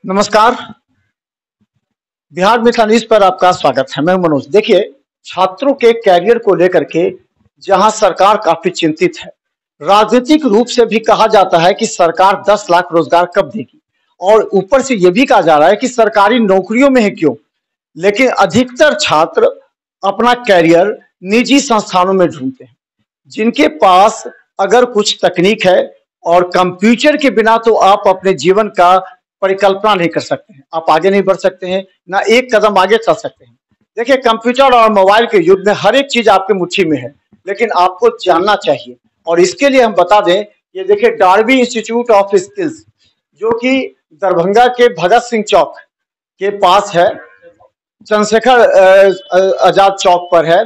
नमस्कार। बिहार मित्र न्यूज पर आपका स्वागत है। मैं मनोज। देखिए, छात्रों के कैरियर को लेकर के जहां सरकार काफी चिंतित है, राजनीतिक रूप से भी कहा जाता है कि सरकार 10 लाख रोजगार कब देगी, और ऊपर से यह भी कहा जा रहा है कि सरकारी नौकरियों में है क्यों, लेकिन अधिकतर छात्र अपना कैरियर निजी संस्थानों में ढूंढते हैं, जिनके पास अगर कुछ तकनीक है। और कंप्यूटर के बिना तो आप अपने जीवन का परिकल्पना नहीं कर सकते हैं, आप आगे नहीं बढ़ सकते हैं, ना एक कदम आगे चल सकते हैं। देखिए, कंप्यूटर और मोबाइल के युग में हर एक चीज आपके मुट्ठी में है, लेकिन आपको जानना चाहिए। और इसके लिए हम बता दें, ये देखिए डार्बी इंस्टीट्यूट ऑफ स्किल्स, जो कि दरभंगा के भगत सिंह चौक के पास है, चंद्रशेखर आजाद चौक पर है।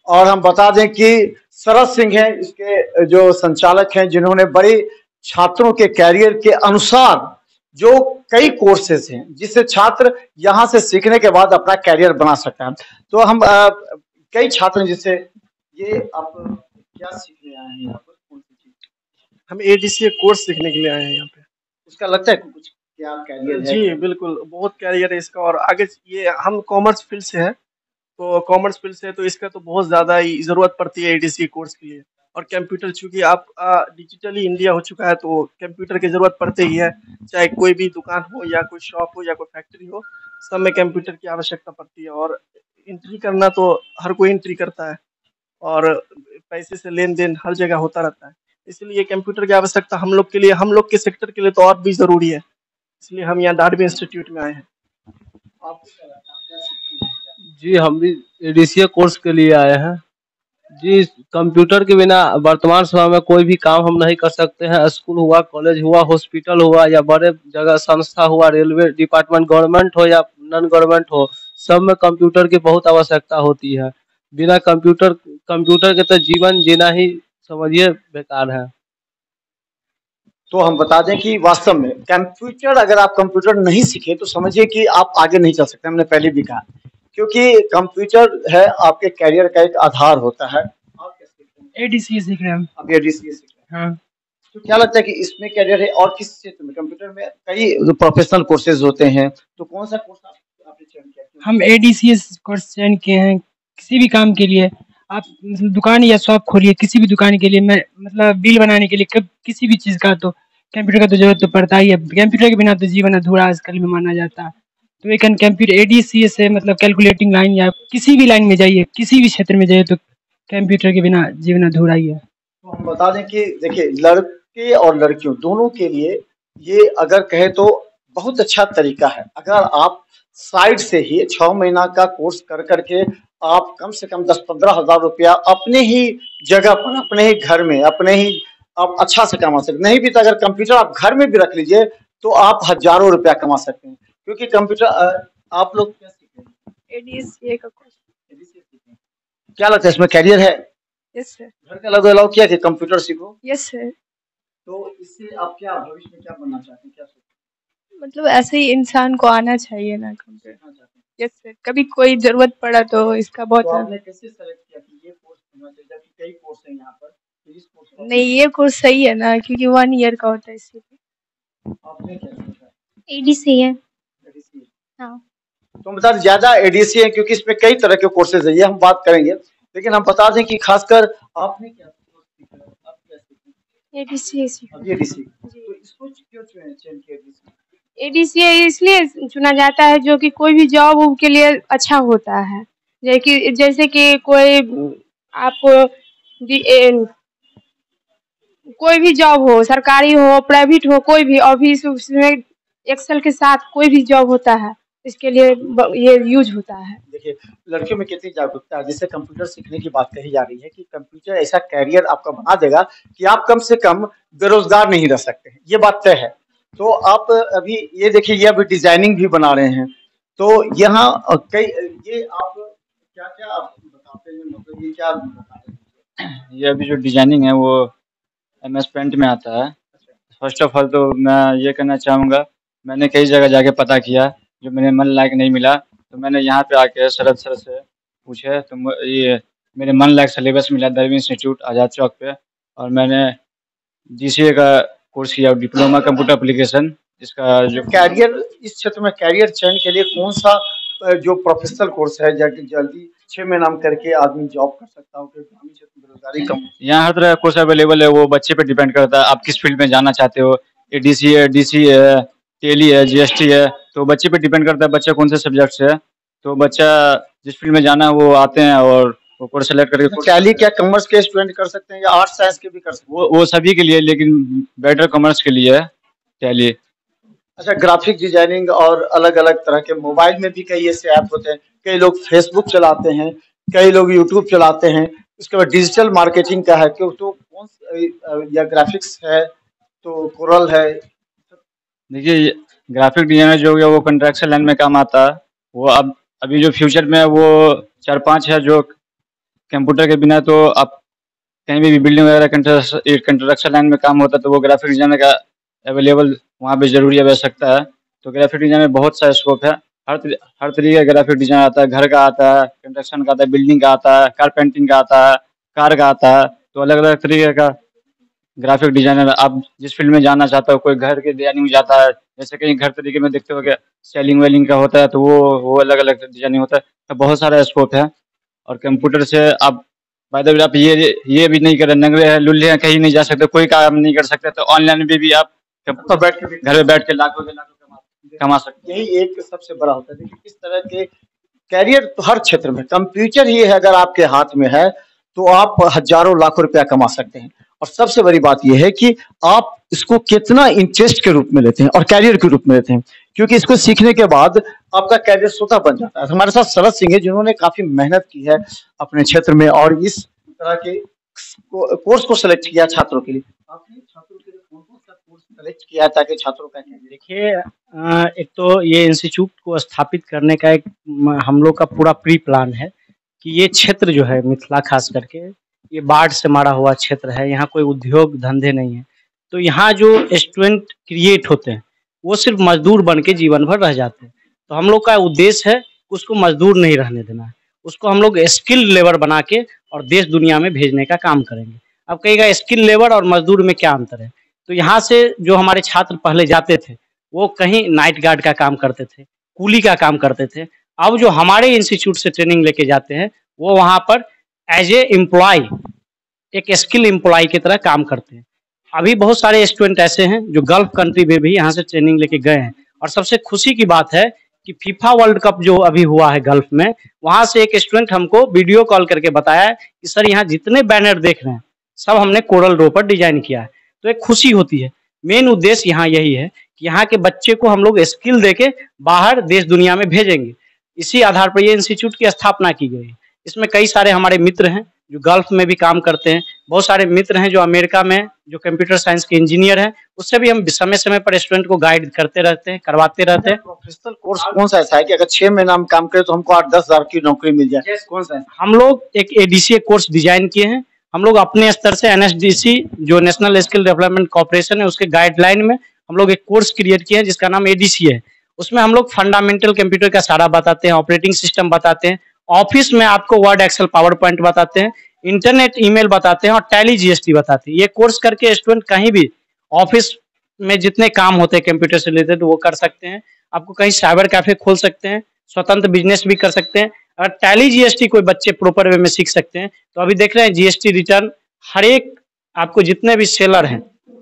और हम बता दें कि शरद सिंह हैं इसके जो संचालक हैं, जिन्होंने बड़े छात्रों के कैरियर के अनुसार जो कई कोर्सेज हैं जिससे छात्र यहाँ से सीखने के बाद अपना कैरियर बना सकता है। तो हम कई छात्र हैं जिससे ये आप क्या सीखने आए हैं यहाँ पर, कौन सी चीज? हम एडीसीए कोर्स सीखने के लिए आए हैं यहाँ पे। उसका लगता है कुछ क्या कैरियर है? जी बिल्कुल, बहुत कैरियर है इसका। और आगे ये हम कॉमर्स फील्ड से है, तो कॉमर्स फील्ड से तो इसका तो बहुत ज़्यादा ही ज़रूरत पड़ती है एडीसीए कोर्स के लिए। और कंप्यूटर, चूंकि आप डिजिटली इंडिया हो चुका है, तो कंप्यूटर की ज़रूरत पड़ती ही है। चाहे कोई भी दुकान हो या कोई शॉप हो या कोई फैक्ट्री हो, सब में कंप्यूटर की आवश्यकता पड़ती है। और एंट्री करना तो हर कोई एंट्री करता है, और पैसे से लेन देन हर जगह होता रहता है। इसलिए कंप्यूटर की आवश्यकता हम लोग के लिए, हम लोग के सेक्टर के लिए तो और भी ज़रूरी है। इसलिए हम यहाँ डार्बी इंस्टीट्यूट में आए हैं। जी, हम भी एडीसीए कोर्स के लिए आए हैं। जी, कंप्यूटर के बिना वर्तमान समय में कोई भी काम हम नहीं कर सकते हैं। स्कूल हुआ, कॉलेज हुआ, हॉस्पिटल हुआ या बड़े जगह संस्था हुआ, रेलवे डिपार्टमेंट, गवर्नमेंट हो या नॉन गवर्नमेंट हो, सब में कंप्यूटर की बहुत आवश्यकता होती है। बिना कंप्यूटर कंप्यूटर के तो जीवन जीना ही समझिए बेकार है। तो हम बता दें कि वास्तव में कंप्यूटर, अगर आप कंप्यूटर नहीं सीखे तो समझिए कि आप आगे नहीं चल सकते। हमने पहले भी कहा, क्योंकि कंप्यूटर है आपके कैरियर का एक आधार होता है। आप क्या सीख रहे हैं? एडीसीए सीख रहे हैं हम। आप एडीसीए सीख रहे हैं। हाँ। तो क्या लगता है कि इसमें कैरियर है? और किस क्षेत्र में? कंप्यूटर में कई प्रोफेशनल कोर्सेज होते हैं, तो कौन सा कोर्स आपने चयन किया? हम एडीसीए कोर्स चयन किए हैं किसी भी काम के लिए। आप दुकान या शॉप खोलिए, किसी भी दुकान के लिए, मैं मतलब बिल बनाने के लिए, कब किसी भी चीज़ का तो कंप्यूटर का तो जरूरत तो पड़ता ही है। कंप्यूटर के बिना तो जीवन अधूरा आजकल में माना जाता है। तो एक कंप्यूटर एडीसीए से मतलब कैलकुलेटिंग लाइन या किसी भी लाइन में जाइए, किसी भी क्षेत्र में जाइए, तो कंप्यूटर के बिना जीवन अधूरा ही है। तो हम बता दें कि देखिए, लड़के और लड़कियों दोनों के लिए ये अगर कहे तो बहुत अच्छा तरीका है। अगर आप साइड से ही 6 महीना का कोर्स कर करके आप कम से कम 10-15 हजार रुपया अपने ही जगह पर, अपने ही घर में, अपने ही आप अच्छा से कमा सकते। नहीं भी तो अगर कंप्यूटर आप घर में भी रख लीजिए तो आप हजारों रुपया कमा सकते हैं, क्योंकि कंप्यूटर आप लोग क्या सीख रहे हैं? एडीसीए का कोर्स। एडीसीए सीख रहे हैं। क्या लगता है इसमें कैरियर है? Yes sir. घर का अलाउ किया कि कंप्यूटर सीखो? Yes sir. तो इससे आप क्या भविष्य में क्या बनना चाहते हैं, क्या सोचते मतलब ऐसे ही इंसान को आना चाहिए ना कंप्यूटर। हैं? यस सर, कभी कोई जरूरत पड़ा तो इसका बहुत तो आपने कैसे सेलेक्ट किया कि ये कोर्स करना चाहिए, जबकि कई कोर्स हैं यहाँ पर, तो इस कोर्स को नहीं, ये कोर्स सही है ना, क्योंकि 1 ईयर का होता है इसीलिए। आपने क्या सोचा? एडीसीए। एडीसीए। हाँ। तो हम बता दें ज्यादा एडीसीए है, क्योंकि इसमें कई तरह के कोर्सेज है, ये हम बात करेंगे, लेकिन हम बता दें कि खासकर आपने क्या कोर्स सीखा है? आप क्या सीखे? एडीसीए सीखा। अब एडीसीए, तो इसको क्यों चयन किया एडीसीए? एडीसीए इसलिए चुना जाता है जो कि कोई भी जॉब के लिए अच्छा होता है। जैसे कि कोई भी जॉब हो, सरकारी हो, प्राइवेट हो, कोई भी ऑफिस, उसमें एक्सेल के साथ कोई भी जॉब होता है, इसके लिए ये यूज होता है। देखिए, लड़कियों में कितनी जागरूकता है। जैसे कंप्यूटर सीखने की बात कही जा रही है कि कंप्यूटर ऐसा कैरियर आपका बना देगा कि आप कम से कम बेरोजगार नहीं रह सकते हैं, ये बात तय है। तो आप अभी ये देखिए, ये अभी डिजाइनिंग भी बना रहे हैं, तो यहाँ कई ये आप क्या क्या आप बताते हैं, मतलब ये क्या बता रहे हैं? ये अभी जो डिजाइनिंग है वो MS पेंट में आता है। फर्स्ट ऑफ ऑल तो मैं ये कहना चाहूँगा, मैंने कई जगह जाके पता किया, जो मेरे मन लायक नहीं मिला, तो मैंने यहाँ पे आके शरद सर से पूछे, तो ये मेरे मन लायक सिलेबस मिला दरबी इंस्टीट्यूट आज़ाद चौक पे। और मैंने DCA का कोर्स किया, डिप्लोमा कंप्यूटर एप्लीकेशन, इसका जो कैरियर, इस क्षेत्र में कैरियर चयन के लिए कौन सा जो प्रोफेशनल कोर्स है जल्दी 6 महीना में करके आदमी जॉब कर सकता हो, क्योंकि ग्रामीण क्षेत्र में बेरोजगारी कम है। यहाँ हर तरह का कोर्स अवेलेबल है, वो बच्चे पे डिपेंड करता है आप किस फील्ड में जाना चाहते हो। एडीसी है, डीसी है, टेली है, जीएसटी है, तो बच्चे पे डिपेंड करता है बच्चा कौन से सब्जेक्ट से है। तो बच्चा जिस फील्ड में जाना है वो आते हैं और वो कोर्स सेलेक्ट करके टैली क्या कॉमर्स के स्टूडेंट कर सकते हैं या आर्ट्स साइंस के भी कर सकते हैं? वो सभी के लिए, लेकिन बेटर कॉमर्स के लिए है टैली। अच्छा, ग्राफिक डिजाइनिंग और अलग अलग तरह के मोबाइल में भी कई ऐसे ऐप होते हैं, कई लोग फेसबुक चलाते हैं, कई लोग यूट्यूब चलाते हैं। उसके बाद डिजिटल मार्केटिंग का है, क्यों तो कौन या ग्राफिक्स है तो कोरल है। देखिए ग्राफिक डिजाइनर जो हो गया वो कंस्ट्रक्शन लाइन में काम आता है। वो अब अभी जो फ्यूचर में वो 4-5 है जो कंप्यूटर के बिना तो आप कहीं भी बिल्डिंग वगैरह कंस्ट्रक्शन लाइन में काम होता है, तो वो ग्राफिक डिजाइनर का अवेलेबल वहाँ पे जरूरी आवश्यकता है। तो ग्राफिक डिजाइन में बहुत सारा स्कोप है, हर तरीके का ग्राफिक डिजाइन आता है, घर का आता है, कंस्ट्रक्शन का आता है, बिल्डिंग का आता है, कारपेंटिंग का आता है, कार का आता है। तो अलग अलग तरीके का ग्राफिक डिजाइनर आप जिस फील्ड में जाना चाहता हो, कोई घर के डिजाइनिंग में जाता है, जैसे कहीं घर तरीके में देखते हो क्या सेलिंग वेलिंग का होता है, तो वो अलग अलग डिजाइनिंग होता है। तो बहुत सारा स्कोप है। और कंप्यूटर से आप बाय द वे आप ये भी नहीं कर नंगे हैं, लुल्ले हैं, कहीं नहीं जा सकते, कोई काम नहीं कर सकते, तो ऑनलाइन भी आप तो बैठ के घर में बैठ के लाखों के लाखों कमा सकते हैं। यही एक सबसे बड़ा होता है। देखिए इस तरह के कैरियर तो हर क्षेत्र में, कंप्यूटर ही है अगर आपके हाथ में है तो आप हजारों लाखों रुपया कमा सकते हैं। और सबसे बड़ी बात यह है कि आप इसको कितना इंटरेस्ट के रूप में लेते हैं और कैरियर के रूप में लेते हैं, क्योंकि इसको सीखने के बाद आपका कैरियर स्वतः बन जाता है। हमारे साथ शरद सिंह है जिन्होंने काफी मेहनत की है अपने क्षेत्र में और इस तरह के कोर्स को सिलेक्ट किया छात्रों के लिए। आपने छात्रों के लिए कौन कौन सा कोर्स सिलेक्ट किया ताकि छात्रों का कैरियर? देखिए एक तो ये इंस्टीट्यूट को स्थापित करने का एक हम लोग का पूरा प्री प्लान है कि ये क्षेत्र जो है मिथिला खास करके ये बाढ़ से मारा हुआ क्षेत्र है, यहाँ कोई उद्योग धंधे नहीं है। तो यहाँ जो स्टूडेंट क्रिएट होते हैं वो सिर्फ मजदूर बन के जीवन भर रह जाते हैं। तो हम लोग का उद्देश्य है उसको मजदूर नहीं रहने देना है, उसको हम लोग स्किल्ड लेबर बना के और देश दुनिया में भेजने का काम करेंगे। अब कहेगा स्किल लेबर और मजदूर में क्या अंतर है? तो यहाँ से जो हमारे छात्र पहले जाते थे वो कहीं नाइट गार्ड का काम करते थे, कूली का काम करते थे। अब जो हमारे इंस्टीट्यूट से ट्रेनिंग लेके जाते हैं वो वहाँ पर एज ए एम्प्लॉय, एक स्किल एम्प्लॉय की तरह काम करते हैं। अभी बहुत सारे स्टूडेंट ऐसे हैं जो गल्फ कंट्री में भी यहाँ से ट्रेनिंग लेके गए हैं। और सबसे खुशी की बात है कि फीफा वर्ल्ड कप जो अभी हुआ है गल्फ में, वहाँ से एक स्टूडेंट हमको वीडियो कॉल करके बताया है कि सर यहाँ जितने बैनर देख रहे हैं सब हमने कोरल ड्रॉ पर डिजाइन किया है। तो एक खुशी होती है। मेन उद्देश्य यहाँ यही है कि यहाँ के बच्चे को हम लोग स्किल देके बाहर देश दुनिया में भेजेंगे। इसी आधार पर ये इंस्टीट्यूट की स्थापना की गई है। इसमें कई सारे हमारे मित्र हैं जो गल्फ में भी काम करते हैं, बहुत सारे मित्र हैं जो अमेरिका में जो कंप्यूटर साइंस के इंजीनियर हैं, उससे भी हम समय समय पर स्टूडेंट को गाइड करते रहते हैं, करवाते रहते हैं। प्रोफेशनल कोर्स कौन सा ऐसा है कि अगर 6 महीना में काम करें तो हमको 8-10 हजार की नौकरी मिल जाए? कौन सा है? हम लोग एक एडीसीए कोर्स डिजाइन किए हैं। हम लोग अपने स्तर से एनएसडीसी जो नेशनल स्किल डेवलपमेंट कॉर्पोरेशन है उसके गाइडलाइन में हम लोग एक कोर्स क्रिएट किए हैं जिसका नाम एडीसीए है। उसमें हम लोग फंडामेंटल कंप्यूटर का सारा बताते हैं, ऑपरेटिंग सिस्टम बताते हैं, ऑफिस में आपको वर्ड एक्सेल पावर पॉइंट बताते हैं, इंटरनेट ईमेल बताते हैं और टैली जीएसटी बताते हैं। ये कोर्स करके स्टूडेंट कहीं भी ऑफिस में जितने काम होते हैं कंप्यूटर से रिलेटेड वो कर सकते हैं। आपको कहीं साइबर कैफे खोल सकते हैं, स्वतंत्र बिजनेस भी कर सकते हैं। अगर टैली जीएसटी कोई बच्चे प्रॉपर वे में सीख सकते हैं तो अभी देख रहे हैं जीएसटी रिटर्न हर एक आपको जितने भी सेलर हैं,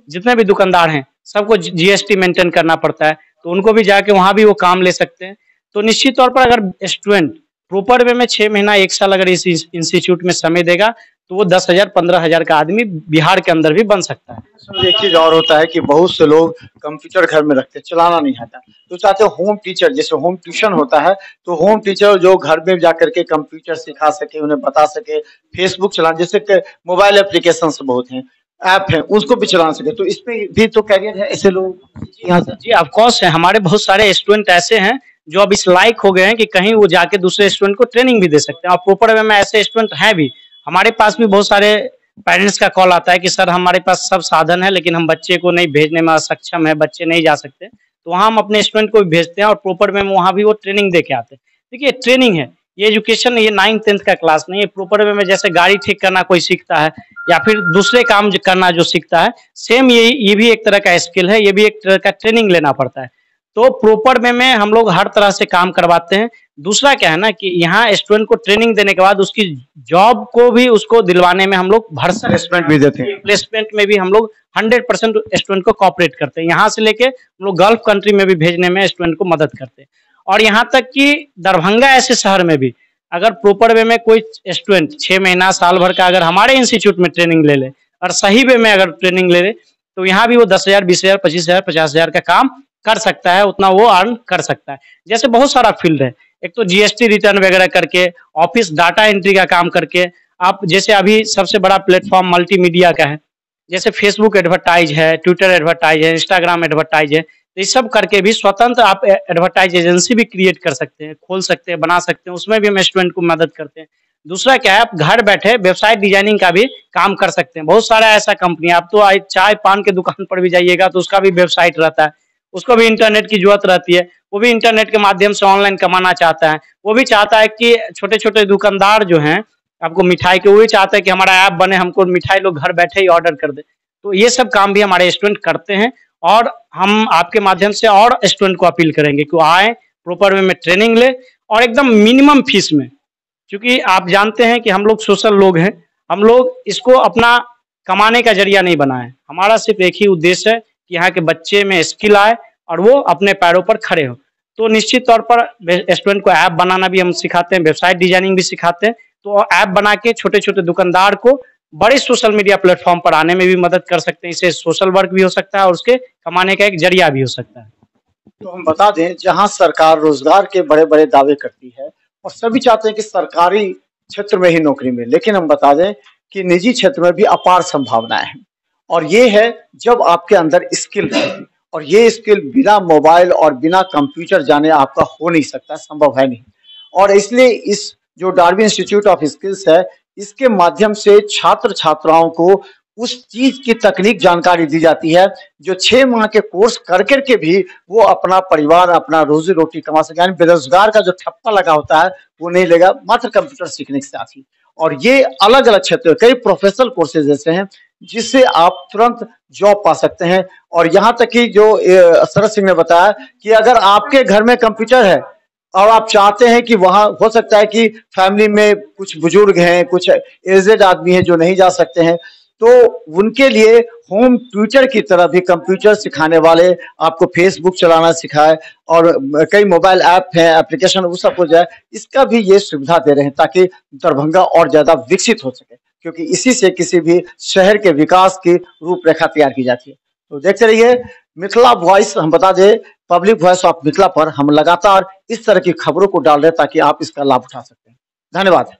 जितने भी दुकानदार हैं, सबको जीएसटी मेंटेन करना पड़ता है। तो उनको भी जाके वहां भी वो काम ले सकते हैं। तो निश्चित तौर पर अगर स्टूडेंट प्रॉपर वे में 6 महीना 1 साल अगर इस इंस्टीट्यूट में समय देगा तो वो 10,000-15,000 का आदमी बिहार के अंदर भी बन सकता है। एक चीज और होता है कि बहुत से लोग कंप्यूटर घर में रखते, चलाना नहीं आता, तो चाहते होम टीचर, जैसे होम ट्यूशन होता है, तो होम टीचर जो घर में जाकर के कंप्यूटर सिखा सके, उन्हें बता सके, फेसबुक चलाना, जैसे मोबाइल एप्लीकेशन बहुत हैं, ऐप है, उसको भी चला सके, तो इसमें भी तो कैरियर है ऐसे लोग यहाँ से। जी ऑफकोर्स है, हमारे बहुत सारे स्टूडेंट ऐसे हैं जो अब इस लायक हो गए हैं कि कहीं वो जाके दूसरे स्टूडेंट को ट्रेनिंग भी दे सकते हैं और प्रॉपर वे में ऐसे स्टूडेंट हैं भी। हमारे पास भी बहुत सारे पेरेंट्स का कॉल आता है कि सर हमारे पास सब साधन है लेकिन हम बच्चे को नहीं भेजने में असक्षम है, बच्चे नहीं जा सकते, तो वहाँ हम अपने स्टूडेंट को भी भेजते हैं और प्रॉपर वे में वहाँ भी वो ट्रेनिंग दे के आते हैं। देखिए ट्रेनिंग है, ये एजुकेशन ये 9th-10th का क्लास नहीं है। प्रॉपर वे में जैसे गाड़ी ठीक करना कोई सीखता है या फिर दूसरे काम करना जो सीखता है, सेम ये भी एक तरह का स्किल है, ये भी एक तरह का ट्रेनिंग लेना पड़ता है। तो प्रॉपर वे में हम लोग हर तरह से काम करवाते हैं। दूसरा क्या है ना कि यहाँ स्टूडेंट को ट्रेनिंग देने के बाद उसकी जॉब को भी उसको दिलवाने में हम लोग भरसक प्लेसमेंट भी देते हैं। प्लेसमेंट में भी हम लोग 100% स्टूडेंट को कोऑपरेट करते हैं। यहाँ से लेके हम लोग गल्फ कंट्री में भी भेजने में स्टूडेंट को मदद करते हैं। और यहाँ तक कि दरभंगा ऐसे शहर में भी अगर प्रॉपर वे में कोई स्टूडेंट 6 महीना साल भर का अगर हमारे इंस्टीट्यूट में ट्रेनिंग ले ले और सही वे में अगर ट्रेनिंग ले ले तो यहाँ भी वो 10,000, 20,000, 25,000, 50,000 का काम कर सकता है, उतना वो अर्न कर सकता है। जैसे बहुत सारा फील्ड है, एक तो जीएसटी रिटर्न वगैरह करके, ऑफिस डाटा एंट्री का काम करके, आप जैसे अभी सबसे बड़ा प्लेटफॉर्म मल्टीमीडिया का है, जैसे फेसबुक एडवर्टाइज है, ट्विटर एडवर्टाइज है, इंस्टाग्राम एडवर्टाइज है, तो ये सब करके भी स्वतंत्र आप एडवर्टाइज एजेंसी भी क्रिएट कर सकते हैं, खोल सकते हैं, बना सकते हैं, उसमें भी हम स्टूडेंट को मदद करते हैं। दूसरा क्या है, आप घर बैठे वेबसाइट डिजाइनिंग का भी काम कर सकते हैं। बहुत सारा ऐसा कंपनी, आप तो चाय पान के दुकान पर भी जाइएगा तो उसका भी वेबसाइट रहता है, उसको भी इंटरनेट की जरूरत रहती है, वो भी इंटरनेट के माध्यम से ऑनलाइन कमाना चाहता है। वो भी चाहता है कि छोटे छोटे दुकानदार जो हैं आपको मिठाई के, वो भी चाहता है कि हमारा ऐप बने, हमको मिठाई लोग घर बैठे ही ऑर्डर कर दे। तो ये सब काम भी हमारे स्टूडेंट करते हैं और हम आपके माध्यम से और स्टूडेंट को अपील करेंगे कि वो आए, प्रॉपर वे में ट्रेनिंग ले और एकदम मिनिमम फीस में, क्योंकि आप जानते हैं कि हम लोग सोशल लोग हैं, हम लोग इसको अपना कमाने का जरिया नहीं बनाए। हमारा सिर्फ एक ही उद्देश्य है कि यहाँ के बच्चे में स्किल आए और वो अपने पैरों पर खड़े हो। तो निश्चित तौर पर स्टूडेंट को ऐप बनाना भी हम सिखाते हैं, वेबसाइट डिजाइनिंग भी सिखाते हैं। तो ऐप बना के छोटे छोटे दुकानदार को बड़े सोशल मीडिया प्लेटफॉर्म पर आने में भी मदद कर सकते हैं। इससे सोशल वर्क भी हो सकता है और उसके कमाने का एक जरिया भी हो सकता है। तो हम बता दें, जहां सरकार रोजगार के बड़े बड़े दावे करती है और सभी चाहते हैं कि सरकारी क्षेत्र में ही नौकरी मिले, लेकिन हम बता दें कि निजी क्षेत्र में भी अपार संभावनाएं हैं। और ये है जब आपके अंदर स्किल रहेगी, और ये स्किल बिना मोबाइल और बिना कंप्यूटर जाने आपका हो नहीं सकता, संभव है नहीं। और इसलिए इस जो डार्विन इंस्टीट्यूट ऑफ स्किल्स है, इसके माध्यम से छात्र छात्राओं को उस चीज की तकनीक जानकारी दी जाती है जो 6 माह के कोर्स कर करके भी वो अपना परिवार, अपना रोजी रोटी कमा सके। यानी बेरोजगार का जो ठप्पा लगा होता है वो नहीं लेगा, मात्र कंप्यूटर सीखने के साथ ही। और ये अलग अलग क्षेत्र, कई प्रोफेशनल कोर्सेज ऐसे हैं जिससे आप तुरंत जॉब पा सकते हैं। और यहाँ तक कि जो शरद सिंह ने बताया कि अगर आपके घर में कंप्यूटर है और आप चाहते हैं कि वहां हो सकता है कि फैमिली में कुछ बुजुर्ग हैं, कुछ एजेड आदमी हैं जो नहीं जा सकते हैं, तो उनके लिए होम ट्यूटर की तरह भी कंप्यूटर सिखाने वाले आपको फेसबुक चलाना सिखाए और कई मोबाइल ऐप हैं, एप्लीकेशन, वो सब हो जाए, इसका भी ये सुविधा दे रहे हैं ताकि दरभंगा और ज्यादा विकसित हो सके, क्योंकि इसी से किसी भी शहर के विकास की रूपरेखा तैयार की जाती है। तो देखते रहिए मिथिला वॉइस। हम बता दें, पब्लिक वॉइस ऑफ मिथिला पर हम लगातार इस तरह की खबरों को डाल रहे हैं ताकि आप इसका लाभ उठा सकते हैं। धन्यवाद।